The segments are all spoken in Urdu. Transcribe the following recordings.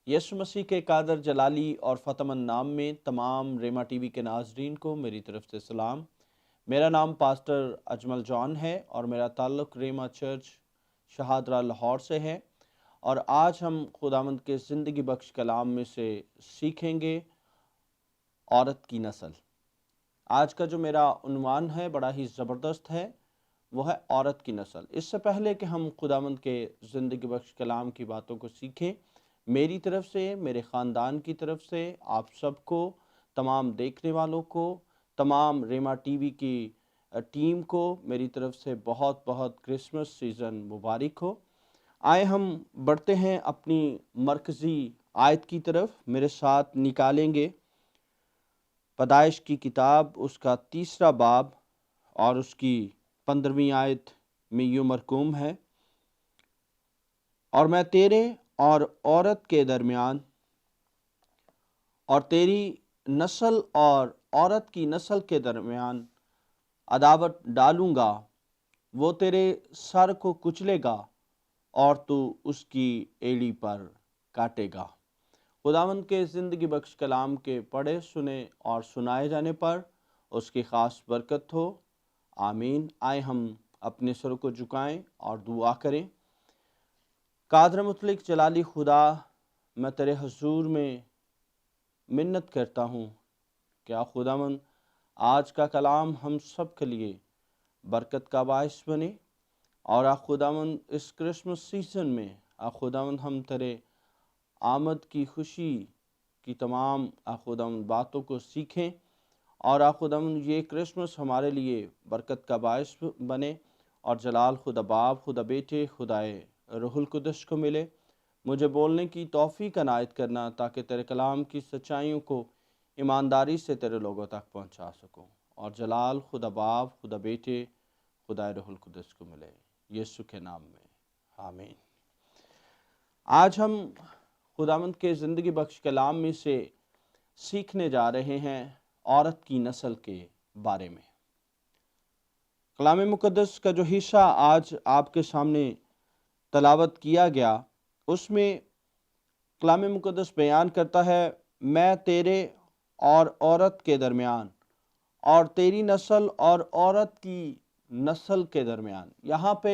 یسوع مسیح کے قادر جلالی اور فتح نام میں تمام ریما ٹی وی کے ناظرین کو میری طرف سے سلام۔ میرا نام پاسٹر اجمل جان ہے اور میرا تعلق ریما چرچ شہادرہ لاہور سے ہے، اور آج ہم خداوند کے زندگی بخش کلام میں سے سیکھیں گے عورت کی نسل۔ آج کا جو میرا عنوان ہے بڑا ہی زبردست ہے، وہ ہے عورت کی نسل۔ اس سے پہلے کہ ہم خداوند کے زندگی بخش کلام کی باتوں کو سیکھیں، میری طرف سے، میرے خاندان کی طرف سے آپ سب کو، تمام دیکھنے والوں کو، تمام ریما ٹی وی کی ٹیم کو میری طرف سے بہت بہت کرسمس سیزن مبارک ہو۔ آئے ہم بڑھتے ہیں اپنی مرکزی آیت کی طرف۔ میرے ساتھ نکالیں گے پیدائش کی کتاب، اس کا 3 باب اور اس کی 15ویں آیت میں یوں مرقوم ہے: اور میں تیرے اور عورت کے درمیان اور تیری نسل اور عورت کی نسل کے درمیان عداوت ڈالوں گا، وہ تیرے سر کو کچلے گا اور تو اس کی ایڑی پر کاٹے گا۔ خداوند کے زندگی بخش کلام کے پڑھے سنے اور سنائے جانے پر اس کی خاص برکت ہو، آمین۔ آئے ہم اپنے سر کو جھکائیں اور دعا کریں۔ قادر مطلق جلالی خدا، میں تیرے حضور میں منت کرتا ہوں کہ خداوند آج کا کلام ہم سب کے لیے برکت کا باعث بنے، اور خداوند اس کرسمس سیزن میں خداوند ہم تیرے آمد کی خوشی کی تمام خداوند باتوں کو سیکھیں، اور خداوند یہ کرسمس ہمارے لیے برکت کا باعث بنے، اور جلال خدا باپ، خدا بیٹے، خدائے روح القدس کو ملے۔ مجھے بولنے کی توفیق عنایت کرنا تاکہ تیرے کلام کی سچائیوں کو ایمانداری سے تیرے لوگوں تک پہنچا سکوں، اور جلال خدا باپ، خدا بیٹے، خدائے روح القدس کو ملے، یسوع کے نام میں، آمین۔ آج ہم خداوند کے زندگی بخش کلام میں سے سیکھنے جا رہے ہیں عورت کی نسل کے بارے میں۔ کلام مقدس کا جو حصہ آج آپ کے سامنے تلاوت کیا گیا، اس میں کلام مقدس بیان کرتا ہے: میں تیرے اور عورت کے درمیان اور تیری نسل اور عورت کی نسل کے درمیان۔ یہاں پہ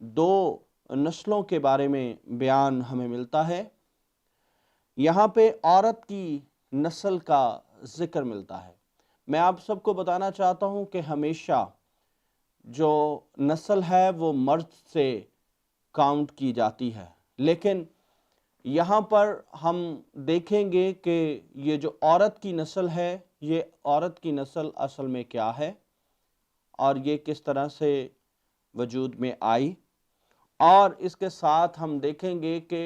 2 نسلوں کے بارے میں بیان ہمیں ملتا ہے۔ یہاں پہ عورت کی نسل کا ذکر ملتا ہے۔ میں آپ سب کو بتانا چاہتا ہوں کہ ہمیشہ جو نسل ہے وہ مرد سے کاؤنٹ کی جاتی ہے، لیکن یہاں پر ہم دیکھیں گے کہ یہ جو عورت کی نسل ہے، یہ عورت کی نسل اصل میں کیا ہے اور یہ کس طرح سے وجود میں آئی، اور اس کے ساتھ ہم دیکھیں گے کہ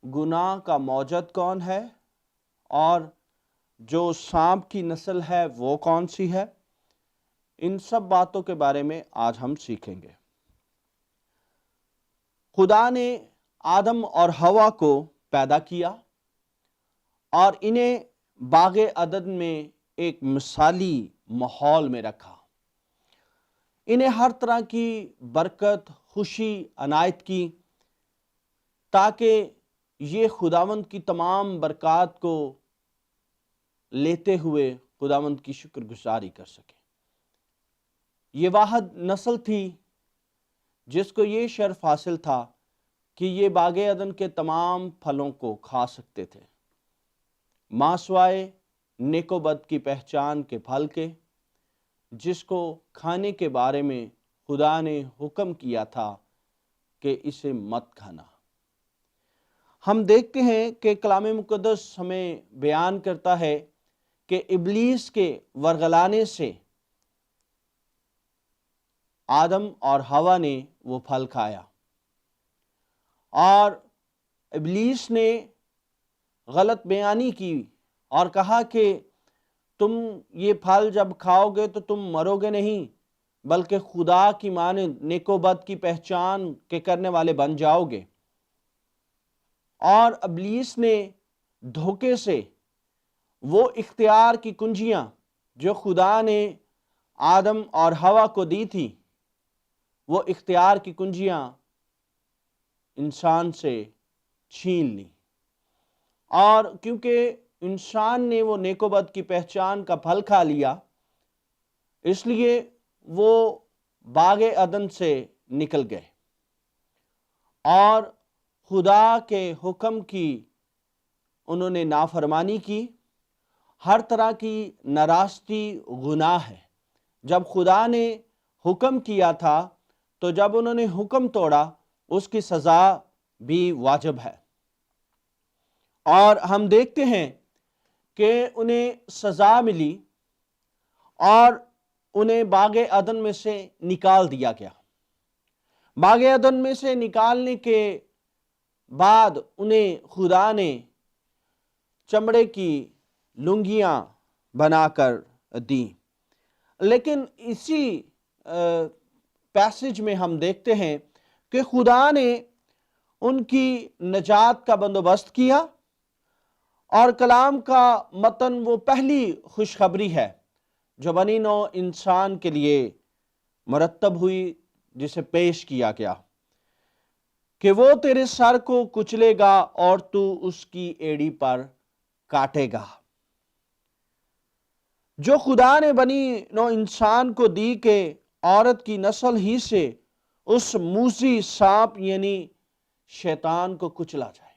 گناہ کا موجد کون ہے، اور جو سانپ کی نسل ہے وہ کون سی ہے۔ ان سب باتوں کے بارے میں آج ہم سیکھیں گے۔ خدا نے آدم اور حوا کو پیدا کیا اور انہیں باغ عدن میں ایک مثالی ماحول میں رکھا۔ انہیں ہر طرح کی برکت، خوشی عنایت کی، تاکہ یہ خداوند کی تمام برکات کو لیتے ہوئے خداوند کی شکر گزاری کر سکیں۔ یہ واحد نسل تھی جس کو یہ شرف حاصل تھا کہ یہ باغ عدن کے تمام پھلوں کو کھا سکتے تھے، ماں سوائے نیک و بد کی پہچان کے پھل کے، جس کو کھانے کے بارے میں خدا نے حکم کیا تھا کہ اسے مت کھانا۔ ہم دیکھتے ہیں کہ کلام مقدس ہمیں بیان کرتا ہے کہ ابلیس کے ورغلانے سے آدم اور حوا نے وہ پھل کھایا، اور ابلیس نے غلط بیانی کی اور کہا کہ تم یہ پھل جب کھاؤ گے تو تم مرو گے نہیں، بلکہ خدا کی مانند نیک و بد کی پہچان کے کرنے والے بن جاؤ گے۔ اور ابلیس نے دھوکے سے وہ اختیار کی کنجیاں جو خدا نے آدم اور حوا کو دی تھی، وہ اختیار کی کنجیاں انسان سے چھین لی، اور کیونکہ انسان نے وہ نیک و بد کی پہچان کا پھل کھا لیا، اس لیے وہ باغ عدن سے نکل گئے اور خدا کے حکم کی انہوں نے نافرمانی کی۔ ہر طرح کی ناراستی گناہ ہے۔ جب خدا نے حکم کیا تھا تو جب انہوں نے حکم توڑا اس کی سزا بھی واجب ہے، اور ہم دیکھتے ہیں کہ انہیں سزا ملی اور انہیں باغ عدن میں سے نکال دیا گیا۔ باغ عدن میں سے نکالنے کے بعد انہیں خدا نے چمڑے کی لنگیاں بنا کر دیں، لیکن اسی پیسج میں ہم دیکھتے ہیں کہ خدا نے ان کی نجات کا بندوبست کیا، اور کلام کا متن وہ پہلی خوشخبری ہے جو بنی نوع انسان کے لیے مرتب ہوئی، جسے پیش کیا گیا کہ وہ تیرے سر کو کچلے گا اور تو اس کی ایڑی پر کاٹے گا۔ جو خدا نے بنی نوع انسان کو دی کہ عورت کی نسل ہی سے اس موذی سانپ یعنی شیطان کو کچلا جائے،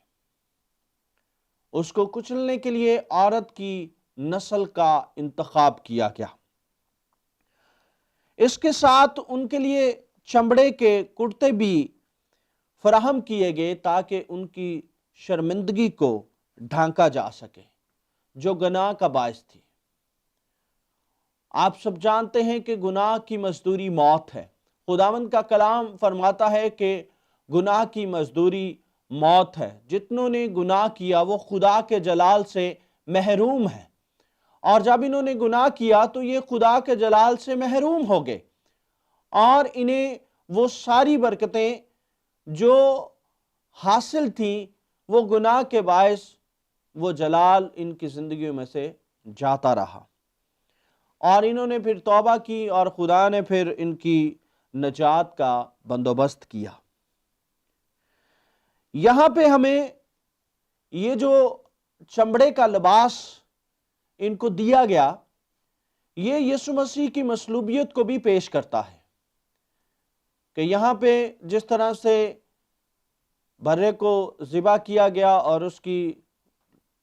اس کو کچلنے کے لیے عورت کی نسل کا انتخاب کیا گیا۔ اس کے ساتھ ان کے لیے چمڑے کے کرتے بھی فراہم کیے گئے تاکہ ان کی شرمندگی کو ڈھانکا جا سکے جو گناہ کا باعث تھی۔ آپ سب جانتے ہیں کہ گناہ کی مزدوری موت ہے۔ خداوند کا کلام فرماتا ہے کہ گناہ کی مزدوری موت ہے۔ جتنوں نے گناہ کیا وہ خدا کے جلال سے محروم ہے، اور جب انہوں نے گناہ کیا تو یہ خدا کے جلال سے محروم ہو گئے، اور انہیں وہ ساری برکتیں جو حاصل تھیں وہ گناہ کے باعث وہ جلال ان کی زندگیوں میں سے جاتا رہا، اور انہوں نے پھر توبہ کی اور خدا نے پھر ان کی نجات کا بندوبست کیا۔ یہاں پہ ہمیں یہ جو چمڑے کا لباس ان کو دیا گیا، یہ یسوع مسیح کی مصلوبیت کو بھی پیش کرتا ہے کہ یہاں پہ جس طرح سے برے کو ذبح کیا گیا اور اس کی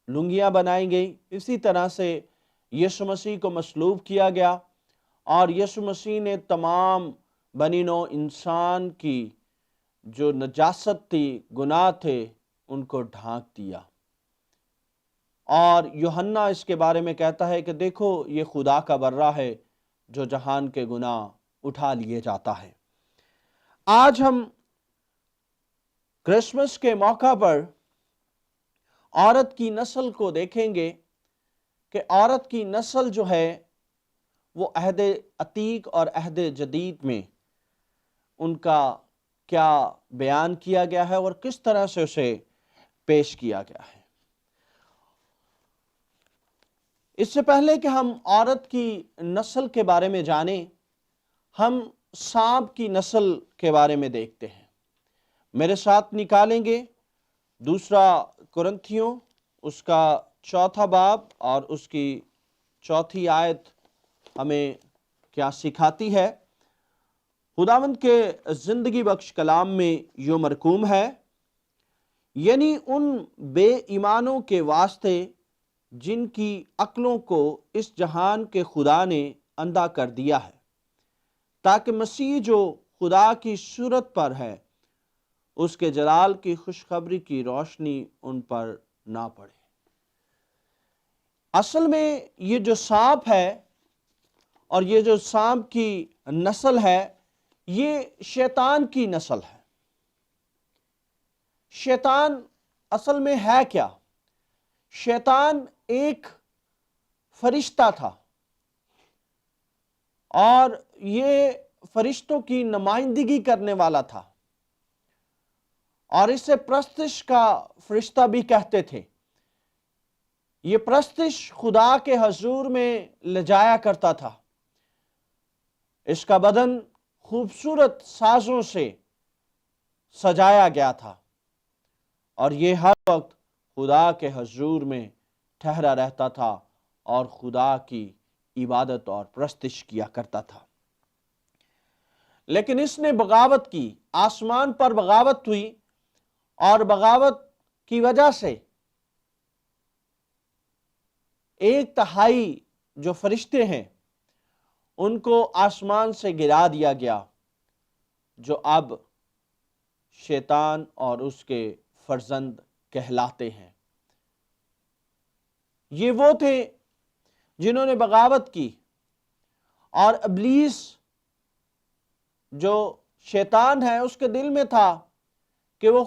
لنگیاں بنائی گئی، اسی طرح سے یسوع مسیح کو مصلوب کیا گیا، اور یسوع مسیح نے تمام بنی نوع انسان کی جو نجاست تھی، گناہ تھے، ان کو ڈھانک دیا۔ اور یوحنا اس کے بارے میں کہتا ہے کہ دیکھو یہ خدا کا برہ ہے جو جہان کے گناہ اٹھا لیے جاتا ہے۔ آج ہم کرسمس کے موقع پر عورت کی نسل کو دیکھیں گے کہ عورت کی نسل جو ہے وہ عہد عتیق اور عہد جدید میں ان کا کیا بیان کیا گیا ہے اور کس طرح سے اسے پیش کیا گیا ہے۔ اس سے پہلے کہ ہم عورت کی نسل کے بارے میں جانیں، ہم سانپ کی نسل کے بارے میں دیکھتے ہیں۔ میرے ساتھ نکالیں گے دوسرا کرنتھیوں اس کا 4 باب اور اس کی 4 آیت ہمیں کیا سکھاتی ہے۔ خداوند کے زندگی بخش کلام میں یوں مرقوم ہے، یعنی ان بے ایمانوں کے واسطے جن کی عقلوں کو اس جہان کے خدا نے اندھا کر دیا ہے، تاکہ مسیح جو خدا کی صورت پر ہے اس کے جلال کی خوشخبری کی روشنی ان پر نہ پڑے۔ اصل میں یہ جو سانپ ہے اور یہ جو سانپ کی نسل ہے، یہ شیطان کی نسل ہے۔ شیطان اصل میں ہے کیا؟ شیطان ایک فرشتہ تھا، اور یہ فرشتوں کی نمائندگی کرنے والا تھا، اور اسے پرستش کا فرشتہ بھی کہتے تھے۔ یہ پرستش خدا کے حضور میں لے جایا کرتا تھا۔ اس کا بدن خوبصورت سازوں سے سجایا گیا تھا، اور یہ ہر وقت خدا کے حضور میں ٹھہرا رہتا تھا اور خدا کی عبادت اور پرستش کیا کرتا تھا۔ لیکن اس نے بغاوت کی، آسمان پر بغاوت ہوئی، اور بغاوت کی وجہ سے 1/3 جو فرشتے ہیں ان کو آسمان سے گرا دیا گیا، جو اب شیطان اور اس کے فرزند کہلاتے ہیں۔ یہ وہ تھے جنہوں نے بغاوت کی، اور ابلیس جو شیطان ہے اس کے دل میں تھا کہ وہ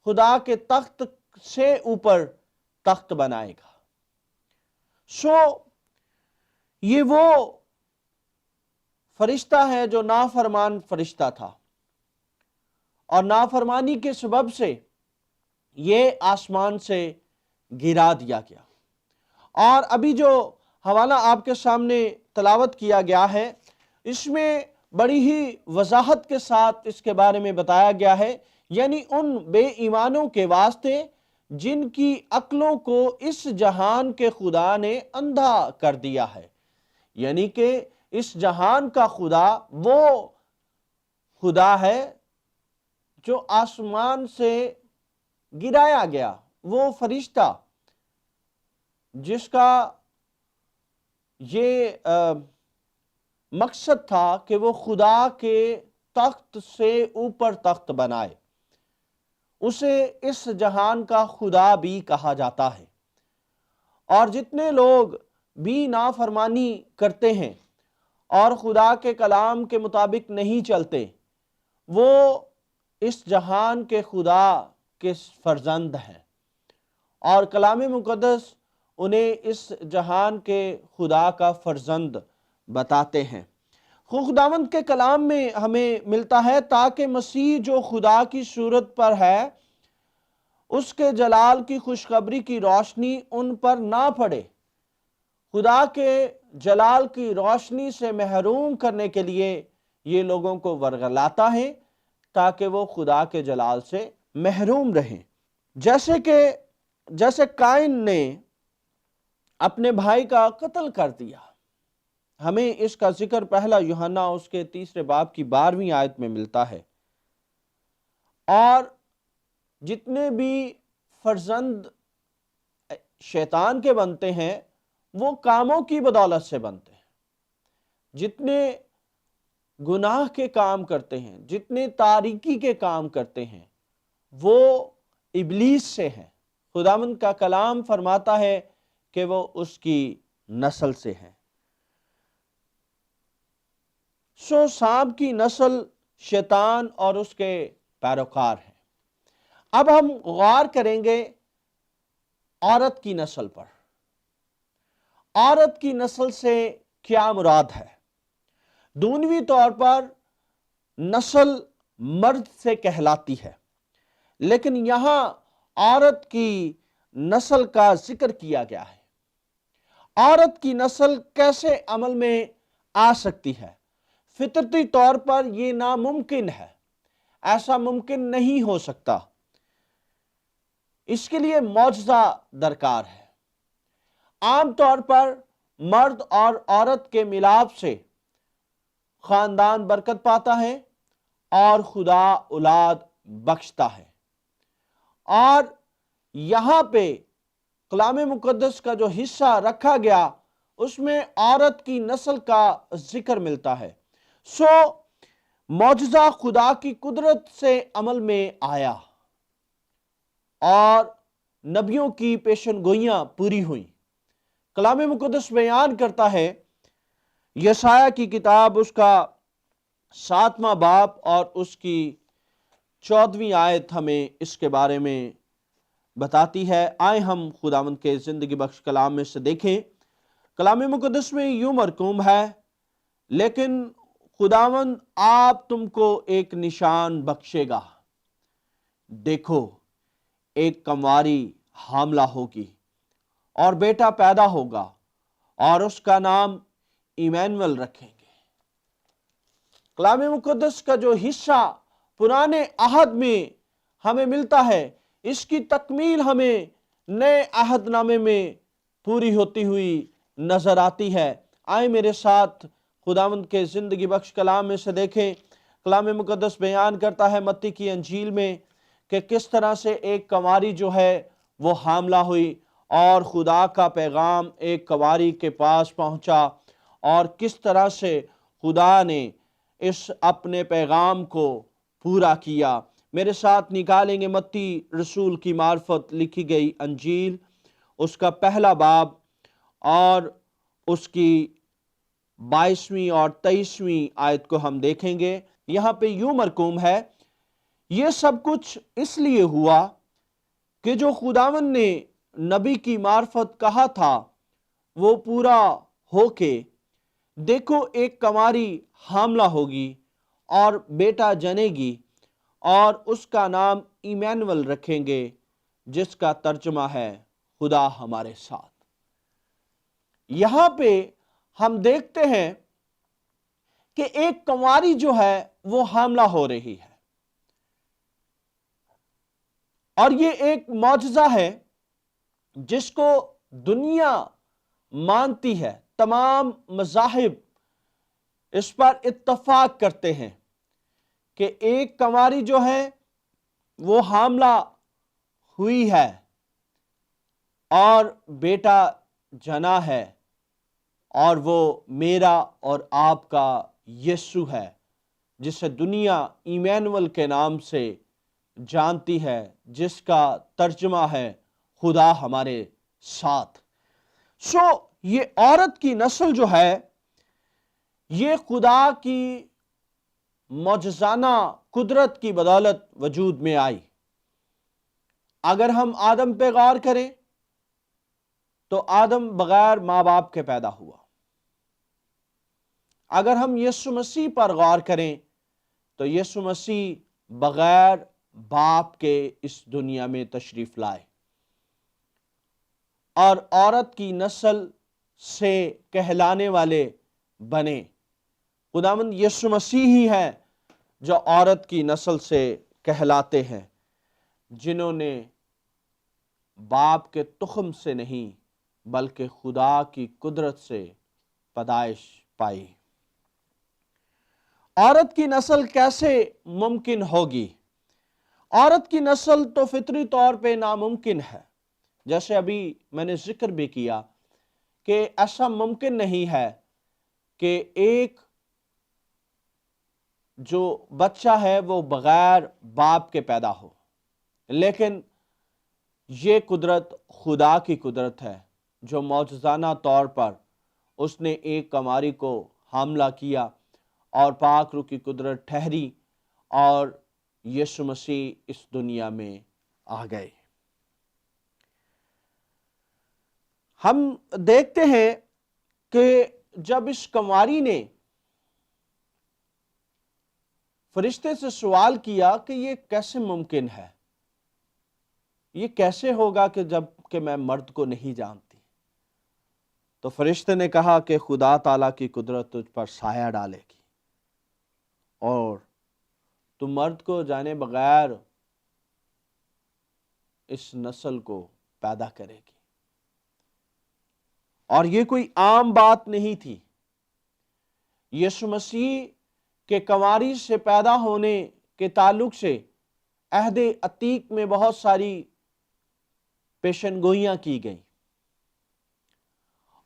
خدا کے تخت سے اوپر تخت بنائے گا۔ یہ وہ فرشتہ ہے جو نافرمان فرشتہ تھا، اور نافرمانی کے سبب سے یہ آسمان سے گرا دیا گیا۔ اور ابھی جو حوالہ آپ کے سامنے تلاوت کیا گیا ہے، اس میں بڑی ہی وضاحت کے ساتھ اس کے بارے میں بتایا گیا ہے، یعنی ان بے ایمانوں کے واسطے جن کی عقلوں کو اس جہان کے خدا نے اندھا کر دیا ہے۔ یعنی کہ اس جہان کا خدا وہ خدا ہے جو آسمان سے گرایا گیا، وہ فرشتہ جس کا یہ مقصد تھا کہ وہ خدا کے تخت سے اوپر تخت بنائے، اسے اس جہان کا خدا بھی کہا جاتا ہے۔ اور جتنے لوگ بھی نافرمانی کرتے ہیں اور خدا کے کلام کے مطابق نہیں چلتے، وہ اس جہان کے خدا کے فرزند ہیں، اور کلام مقدس انہیں اس جہان کے خدا کا فرزند بتاتے ہیں۔ خداوند کے کلام میں ہمیں ملتا ہے تاکہ مسیح جو خدا کی صورت پر ہے اس کے جلال کی خوشخبری کی روشنی ان پر نہ پڑے۔ خدا کے جلال کی روشنی سے محروم کرنے کے لیے یہ لوگوں کو ورگلاتا ہے تاکہ وہ خدا کے جلال سے محروم رہیں۔ جیسے قائن نے اپنے بھائی کا قتل کر دیا، ہمیں اس کا ذکر پہلا یوحنا اس کے 3 باب کی 12ویں آیت میں ملتا ہے۔ اور جتنے بھی فرزند شیطان کے بنتے ہیں وہ کاموں کی بدولت سے بنتے ہیں۔ جتنے گناہ کے کام کرتے ہیں، جتنے تاریکی کے کام کرتے ہیں، وہ ابلیس سے ہیں۔ خداوند کا کلام فرماتا ہے کہ وہ اس کی نسل سے ہیں۔ سانپ کی نسل شیطان اور اس کے پیروکار ہیں۔ اب ہم غور کریں گے عورت کی نسل پر۔ عورت کی نسل سے کیا مراد ہے؟ دونویں طور پر نسل مرد سے کہلاتی ہے، لیکن یہاں عورت کی نسل کا ذکر کیا گیا ہے۔ عورت کی نسل کیسے عمل میں آ سکتی ہے؟ فطرتی طور پر یہ ناممکن ہے، ایسا ممکن نہیں ہو سکتا۔ اس کے لیے معجزہ درکار ہے۔ عام طور پر مرد اور عورت کے ملاپ سے خاندان برکت پاتا ہے اور خدا اولاد بخشتا ہے۔ اور یہاں پہ کلام مقدس کا جو حصہ رکھا گیا اس میں عورت کی نسل کا ذکر ملتا ہے۔ معجزہ خدا کی قدرت سے عمل میں آیا اور نبیوں کی پیشن گوئیاں پوری ہوئیں۔ کلام مقدس بیان کرتا ہے، یسایہ کی کتاب اس کا 7واں باب اور اس کی 14ویں آیت ہمیں اس کے بارے میں بتاتی ہے۔ آئیں ہم خداوند کے زندگی بخش کلام میں سے دیکھیں۔ کلام مقدس میں یوں مرقوم ہے، لیکن خداوند آپ تم کو ایک نشان بخشے گا، دیکھو ایک کنواری حاملہ ہوگی اور بیٹا پیدا ہوگا اور اس کا نام ایمینول رکھیں گے۔ کلام مقدس کا جو حصہ پرانے عہد میں ہمیں ملتا ہے، اس کی تکمیل ہمیں نئے عہد نامے میں پوری ہوتی ہوئی نظر آتی ہے۔ آئے میرے ساتھ خداوند کے زندگی بخش کلام میں سے دیکھیں۔ کلام مقدس بیان کرتا ہے متی کی انجیل میں کہ کس طرح سے ایک کنواری جو ہے وہ حاملہ ہوئی اور خدا کا پیغام ایک کنواری کے پاس پہنچا، اور کس طرح سے خدا نے اس اپنے پیغام کو پورا کیا۔ میرے ساتھ نکالیں گے متی رسول کی معرفت لکھی گئی انجیل، اس کا پہلا باب اور اس کی 22ویں اور 23ویں آیت کو ہم دیکھیں گے۔ یہاں پہ یوں مرقوم ہے، یہ سب کچھ اس لیے ہوا کہ جو خداوند نے نبی کی معرفت کہا تھا وہ پورا ہو کے، دیکھو ایک کنواری حاملہ ہوگی اور بیٹا جنے گی، اور اس کا نام ایمینول رکھیں گے، جس کا ترجمہ ہے خدا ہمارے ساتھ۔ یہاں پہ ہم دیکھتے ہیں کہ ایک کنواری جو ہے وہ حاملہ ہو رہی ہے، اور یہ ایک معجزہ ہے جس کو دنیا مانتی ہے۔ تمام مذاہب اس پر اتفاق کرتے ہیں کہ ایک کنواری جو ہے وہ حاملہ ہوئی ہے اور بیٹا جنا ہے، اور وہ میرا اور آپ کا یسوع ہے، جسے دنیا ایمینول کے نام سے جانتی ہے، جس کا ترجمہ ہے خدا ہمارے ساتھ۔ یہ عورت کی نسل جو ہے یہ خدا کی معجزانہ قدرت کی بدولت وجود میں آئی۔ اگر ہم آدم پہ غور کریں تو آدم بغیر ماں باپ کے پیدا ہوا۔ اگر ہم یسوع مسیح پر غور کریں تو یسوع مسیح بغیر باپ کے اس دنیا میں تشریف لائے، اور عورت کی نسل سے کہلانے والے بنے۔ خداوند یسوع مسیح ہی ہے جو عورت کی نسل سے کہلاتے ہیں، جنہوں نے باپ کے تخم سے نہیں بلکہ خدا کی قدرت سے پیدائش پائی۔ عورت کی نسل کیسے ممکن ہوگی؟ عورت کی نسل تو فطری طور پہ ناممکن ہے، جیسے ابھی میں نے ذکر بھی کیا کہ ایسا ممکن نہیں ہے کہ ایک جو بچہ ہے وہ بغیر باپ کے پیدا ہو، لیکن یہ قدرت خدا کی قدرت ہے جو معجزانہ طور پر اس نے ایک کنواری کو حاملہ کیا، اور پاک روح کی قدرت ٹھہری اور یسوع مسیح اس دنیا میں آ گئے۔ ہم دیکھتے ہیں کہ جب اس کنواری نے فرشتے سے سوال کیا کہ یہ کیسے ممکن ہے، یہ کیسے ہوگا کہ جب کہ میں مرد کو نہیں جانتی، تو فرشتے نے کہا کہ خدا تعالیٰ کی قدرت تجھ پر سایہ ڈالے گی اور تو مرد کو جانے بغیر اس نسل کو پیدا کرے گی۔ اور یہ کوئی عام بات نہیں تھی۔ یسوع مسیح کے کنواری سے پیدا ہونے کے تعلق سے عہد عتیق میں بہت ساری پیشن گوئیاں کی گئیں،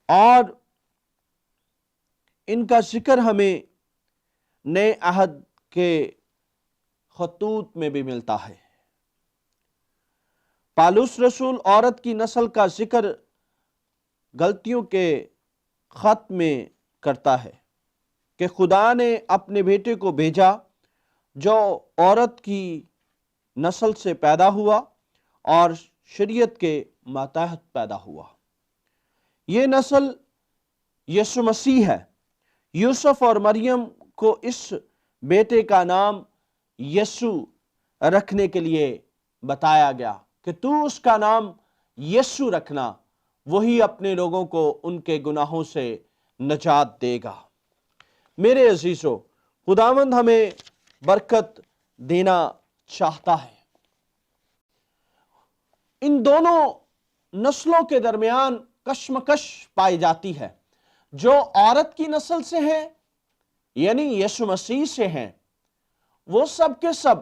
اور ان کا ذکر ہمیں نئے عہد کے خطوط میں بھی ملتا ہے۔ پالوس رسول عورت کی نسل کا ذکر غلطیوں کے خط میں کرتا ہے کہ خدا نے اپنے بیٹے کو بھیجا جو عورت کی نسل سے پیدا ہوا اور شریعت کے ماتحت پیدا ہوا۔ یہ نسل یسوع مسیح ہے۔ یوسف اور مریم کو اس بیٹے کا نام یسوع رکھنے کے لیے بتایا گیا کہ تو اس کا نام یسوع رکھنا، وہی اپنے لوگوں کو ان کے گناہوں سے نجات دے گا۔ میرے عزیزو، خداوند ہمیں برکت دینا چاہتا ہے۔ ان دونوں نسلوں کے درمیان کشمکش پائی جاتی ہے۔ جو عورت کی نسل سے ہیں یعنی یسوع مسیح سے ہیں، وہ سب کے سب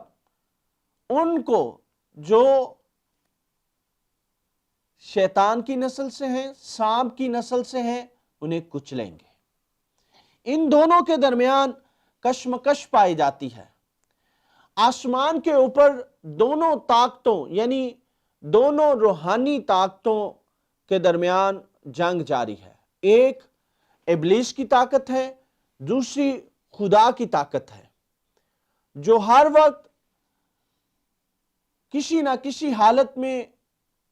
ان کو جو شیطان کی نسل سے ہیں، سانپ کی نسل سے ہیں، انہیں کچلیں گے۔ ان دونوں کے درمیان کشمکش پائی جاتی ہے۔ آسمان کے اوپر دونوں طاقتوں یعنی دونوں روحانی طاقتوں کے درمیان جنگ جاری ہے۔ ایک ابلیس کی طاقت ہے، دوسری خدا کی طاقت ہے، جو ہر وقت کسی نہ کسی حالت میں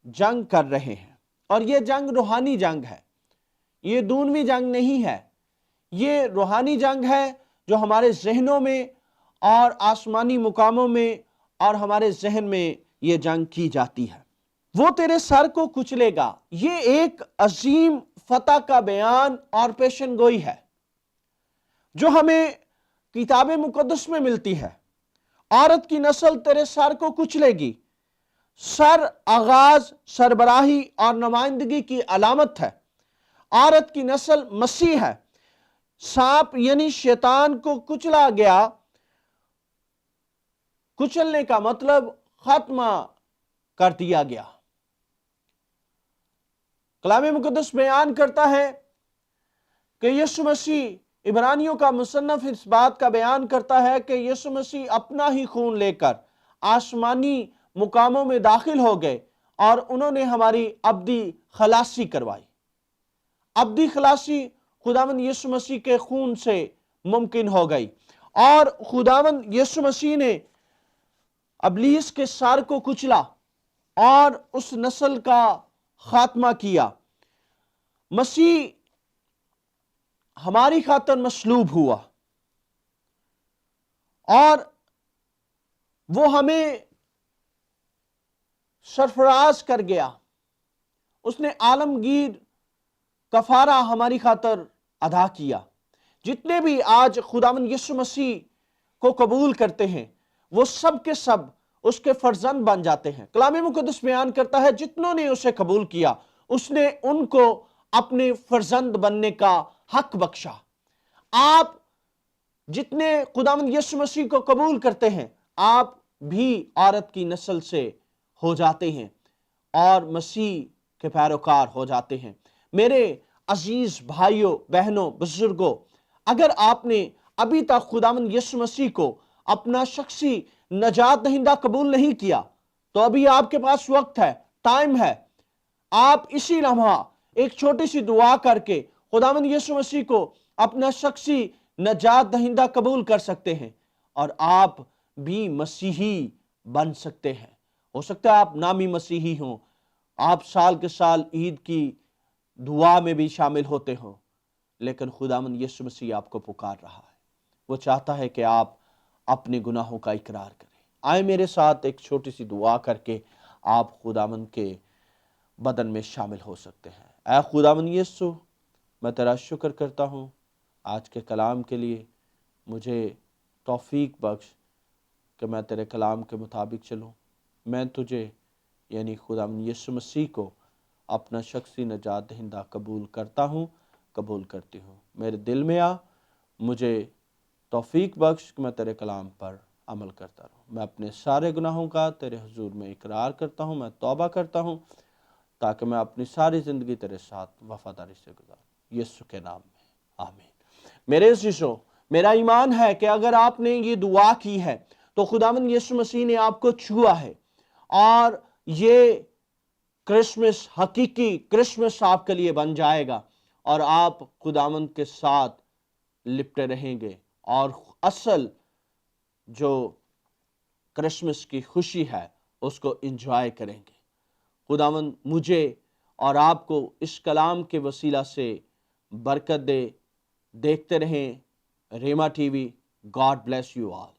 جنگ کر رہے ہیں، اور یہ جنگ روحانی جنگ ہے، یہ دنیوی جنگ نہیں ہے، یہ روحانی جنگ ہے جو ہمارے ذہنوں میں اور آسمانی مقاموں میں اور ہمارے ذہن میں یہ جنگ کی جاتی ہے۔ وہ تیرے سر کو کچلے گا، یہ ایک عظیم فتح کا بیان اور پیشن گوئی ہے جو ہمیں کتاب مقدس میں ملتی ہے۔ عورت کی نسل تیرے سر کو کچلے گی۔ سر آغاز، سربراہی اور نمائندگی کی علامت ہے۔ عورت کی نسل مسیح ہے۔ سانپ یعنی شیطان کو کچلا گیا۔ کچلنے کا مطلب ختمہ کر دیا گیا۔ کلام مقدس بیان کرتا ہے کہ یسوع مسیح، عبرانیوں کا مصنف اس بات کا بیان کرتا ہے کہ یسوع مسیح اپنا ہی خون لے کر آسمانی مقاموں میں داخل ہو گئے اور انہوں نے ہماری ابدی خلاصی کروائی۔ ابدی خلاصی خداوند یسوع مسیح کے خون سے ممکن ہو گئی، اور خداوند یسوع مسیح نے ابلیس کے سر کو کچلا اور اس نسل کا خاتمہ کیا۔ مسیح ہماری خاطر مصلوب ہوا اور وہ ہمیں سرفراز کر گیا۔ اس نے عالمگیر کفارہ ہماری خاطر ادا کیا۔ جتنے بھی آج خداوند یسوع مسیح کو قبول کرتے ہیں، وہ سب کے سب اس کے فرزند بن جاتے ہیں۔ کلام مقدس بیان کرتا ہے جتنوں نے اسے قبول کیا، اس نے ان کو اپنے فرزند بننے کا حق بخشا۔ آپ جتنے خداوند یسوع مسیح کو قبول کرتے ہیں، آپ بھی عورت کی نسل سے ہو جاتے ہیں اور مسیح کے پیروکار ہو جاتے ہیں۔ میرے عزیز بھائیوں، بہنوں، بزرگوں، اگر آپ نے ابھی تک خداوند یسوع مسیح کو اپنا شخصی نجات دہندہ قبول نہیں کیا، تو ابھی آپ کے پاس وقت ہے، ٹائم ہے۔ آپ اسی لمحہ ایک چھوٹی سی دعا کر کے خداوند یسوع مسیح کو اپنا شخصی نجات دہندہ قبول کر سکتے ہیں، اور آپ بھی مسیحی بن سکتے ہیں۔ ہو سکتا ہے آپ نامی مسیحی ہوں، آپ سال کے سال عید کی دعا میں بھی شامل ہوتے ہوں، لیکن خداوند یسوع مسیح آپ کو پکار رہا ہے۔ وہ چاہتا ہے کہ آپ اپنے گناہوں کا اقرار کریں۔ آئے میرے ساتھ ایک چھوٹی سی دعا کر کے آپ خداوند کے بدن میں شامل ہو سکتے ہیں۔ اے خداوند یسوع، میں تیرا شکر کرتا ہوں آج کے کلام کے لیے۔ مجھے توفیق بخش کہ میں تیرے کلام کے مطابق چلوں۔ میں تجھے یعنی خداوند یسوع مسیح کو اپنا شخصی نجات دہندہ قبول کرتا ہوں، قبول کرتی ہوں۔ میرے دل میں آ، مجھے توفیق بخش کہ میں تیرے کلام پر عمل کرتا رہوں۔ میں اپنے سارے گناہوں کا تیرے حضور میں اقرار کرتا ہوں، میں توبہ کرتا ہوں، تاکہ میں اپنی ساری زندگی تیرے ساتھ وفاداری سے گزاروں۔ یسوع کے نام میں آمین۔ میرے عزیزوں، میرا ایمان ہے کہ اگر آپ نے یہ دعا کی ہے تو خداوند یسوع مسیح نے آپ کو چھوا ہے، اور یہ کرسمس، حقیقی کرسمس آپ کے لیے بن جائے گا، اور آپ خداوند کے ساتھ لپٹے رہیں گے اور اصل جو کرسمس کی خوشی ہے اس کو انجوائے کریں گے۔ خداوند مجھے اور آپ کو اس کلام کے وسیلہ سے برکت دے۔ دیکھتے رہیں Reema T V. God bless you all.